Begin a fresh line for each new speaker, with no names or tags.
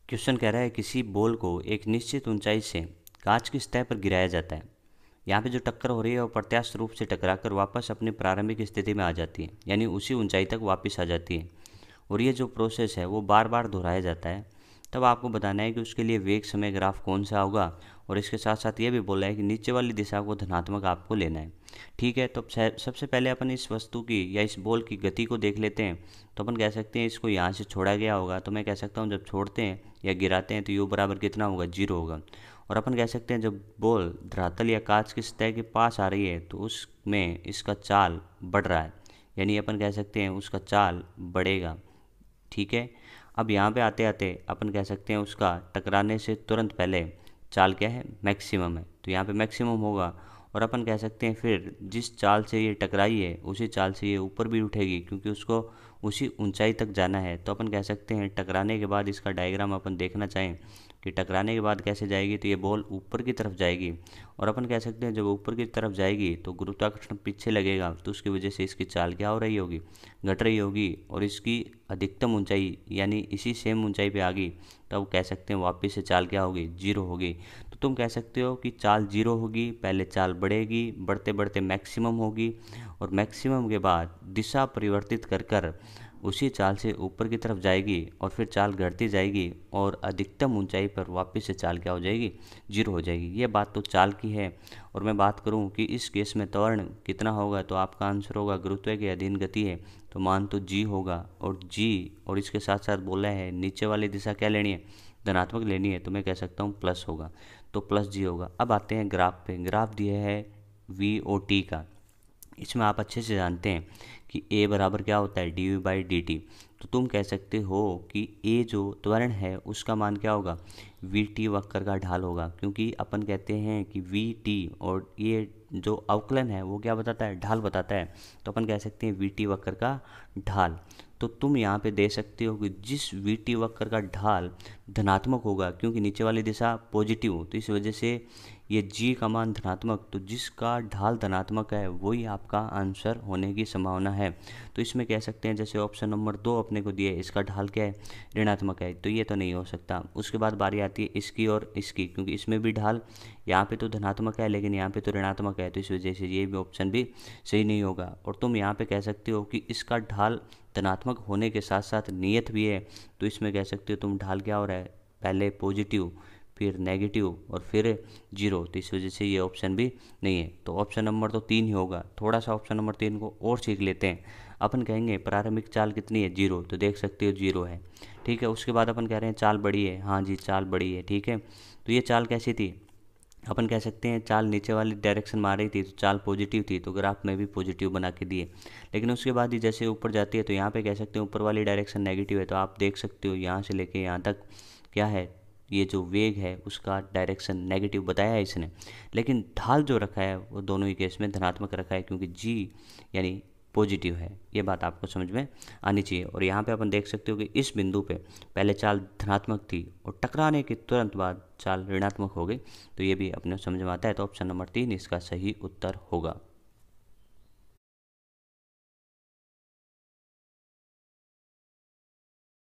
Question कह रहा है किसी बॉल को एक निश्चित ऊंचाई से कांच की सतह पर गिराया जाता है। यहाँ पे जो टक्कर हो रही है वो प्रत्यास्थ रूप से टकराकर वापस अपनी प्रारंभिक स्थिति में आ जाती है, यानी उसी ऊंचाई तक वापस आ जाती है। और ये जो प्रोसेस है वो बार बार दोहराया जाता है। तब आपको बताना है कि उसके लिए वेग समय ग्राफ कौन सा होगा, और इसके साथ साथ ये भी बोला है कि नीचे वाली दिशा को धनात्मक आपको लेना है। ठीक है, तो सबसे पहले अपन इस वस्तु की या इस बॉल की गति को देख लेते हैं। तो अपन कह सकते हैं इसको यहाँ से छोड़ा गया होगा, तो मैं कह सकता हूँ जब छोड़ते हैं या गिराते हैं तो यू बराबर कितना होगा, 0 होगा। और अपन कह सकते हैं जब बॉल धरातल या कांच की सतह के पास आ रही है तो उसमें इसका चाल बढ़ रहा है, यानी अपन कह सकते हैं उसका चाल बढ़ेगा। ठीक है, अब यहाँ पे आते आते अपन कह सकते हैं उसका टकराने से तुरंत पहले चाल क्या है, मैक्सिमम है, तो यहाँ पे मैक्सिमम होगा। और अपन कह सकते हैं फिर जिस चाल से ये टकराई है उसी चाल से ये ऊपर भी उठेगी, क्योंकि उसको उसी ऊंचाई तक जाना है। तो अपन कह सकते हैं टकराने के बाद इसका डायग्राम अपन देखना चाहें कि टकराने के बाद कैसे जाएगी, तो ये बॉल ऊपर की तरफ जाएगी। और अपन कह सकते हैं जब ऊपर की तरफ जाएगी तो गुरुत्वाकर्षण पीछे लगेगा, तो उसकी वजह से इसकी चाल क्या हो रही होगी, घट रही होगी। और इसकी अधिकतम ऊंचाई यानी इसी सेम ऊंचाई पे आ गई, तब कह सकते हैं वापस से चाल क्या होगी, 0 होगी। तो तुम कह सकते हो कि चाल 0 होगी, पहले चाल बढ़ेगी, बढ़ते बढ़ते मैक्सिमम होगी, और मैक्सिमम के बाद दिशा परिवर्तित कर कर उसी चाल से ऊपर की तरफ जाएगी, और फिर चाल घटती जाएगी और अधिकतम ऊंचाई पर वापस से चाल क्या हो जाएगी, 0 हो जाएगी। ये बात तो चाल की है। और मैं बात करूं कि इस केस में त्वरण कितना होगा, तो आपका आंसर होगा गुरुत्व के अधीन गति है तो मान तो जी होगा। और जी और इसके साथ साथ बोला है नीचे वाली दिशा क्या लेनी है, धनात्मक लेनी है, तो मैं कह सकता हूँ प्लस होगा, तो प्लस जी होगा। अब आते हैं ग्राफ पे। ग्राफ दिया है वी ओ टी का। इसमें आप अच्छे से जानते हैं कि ए बराबर क्या होता है, D V by D T. तो तुम कह सकते हो कि ए जो त्वरण है उसका मान क्या होगा, वी टी वक्र का ढाल होगा, क्योंकि अपन कहते हैं कि वी टी और ये जो अवकलन है वो क्या बताता है, ढाल बताता है। तो अपन कह सकते हैं वी टी वक्र का ढाल। तो तुम यहाँ पे दे सकते हो कि जिस वी टी वक्र का ढाल धनात्मक होगा, क्योंकि नीचे वाली दिशा पॉजिटिव हो, तो इस वजह से ये जी का मान धनात्मक, तो जिसका ढाल धनात्मक है वही आपका आंसर होने की संभावना है। तो इसमें कह सकते हैं जैसे ऑप्शन नंबर 2 अपने को दिया है, इसका ढाल क्या है, ऋणात्मक है, तो ये तो नहीं हो सकता। उसके बाद बारी आती है इसकी और इसकी, क्योंकि इसमें भी ढाल यहाँ पे तो धनात्मक है लेकिन यहाँ पे तो ऋणात्मक है, तो इस वजह से ये भी ऑप्शन भी सही नहीं होगा। और तुम यहाँ पे कह सकते हो कि इसका ढाल धनात्मक होने के साथ साथ नियत भी है, तो इसमें कह सकते हो तुम ढाल क्या हो रहा है, पहले पॉजिटिव फिर नेगेटिव और फिर 0, तो इस वजह से ये ऑप्शन भी नहीं है। तो ऑप्शन नंबर तो 3 ही होगा। थोड़ा सा ऑप्शन नंबर 3 को और सीख लेते हैं। अपन कहेंगे प्रारंभिक चाल कितनी है, 0, तो देख सकते हो 0 है। ठीक है, उसके बाद अपन कह रहे हैं चाल बड़ी है, हाँ जी चाल बड़ी है। ठीक है, तो ये चाल कैसी थी, अपन कह सकते हैं चाल नीचे वाली डायरेक्शन में आ रही थी तो चाल पॉजिटिव थी, तो ग्राफ में भी पॉजिटिव बना के दिए। लेकिन उसके बाद ही जैसे ऊपर जाती है तो यहाँ पे कह सकते हैं ऊपर वाली डायरेक्शन नेगेटिव है, तो आप देख सकते हो यहाँ से लेके यहाँ तक क्या है, ये जो वेग है उसका डायरेक्शन नेगेटिव बताया है इसने। लेकिन ढाल जो रखा है वो दोनों ही केस में धनात्मक रखा है, क्योंकि जी यानी पॉजिटिव है। ये बात आपको समझ में आनी चाहिए। और यहाँ पे अपन देख सकते हो कि इस बिंदु पे पहले चाल धनात्मक थी और टकराने के तुरंत बाद चाल ऋणात्मक हो गई, तो ये भी अपने समझ में आता है। तो ऑप्शन नंबर 3 इसका सही उत्तर होगा।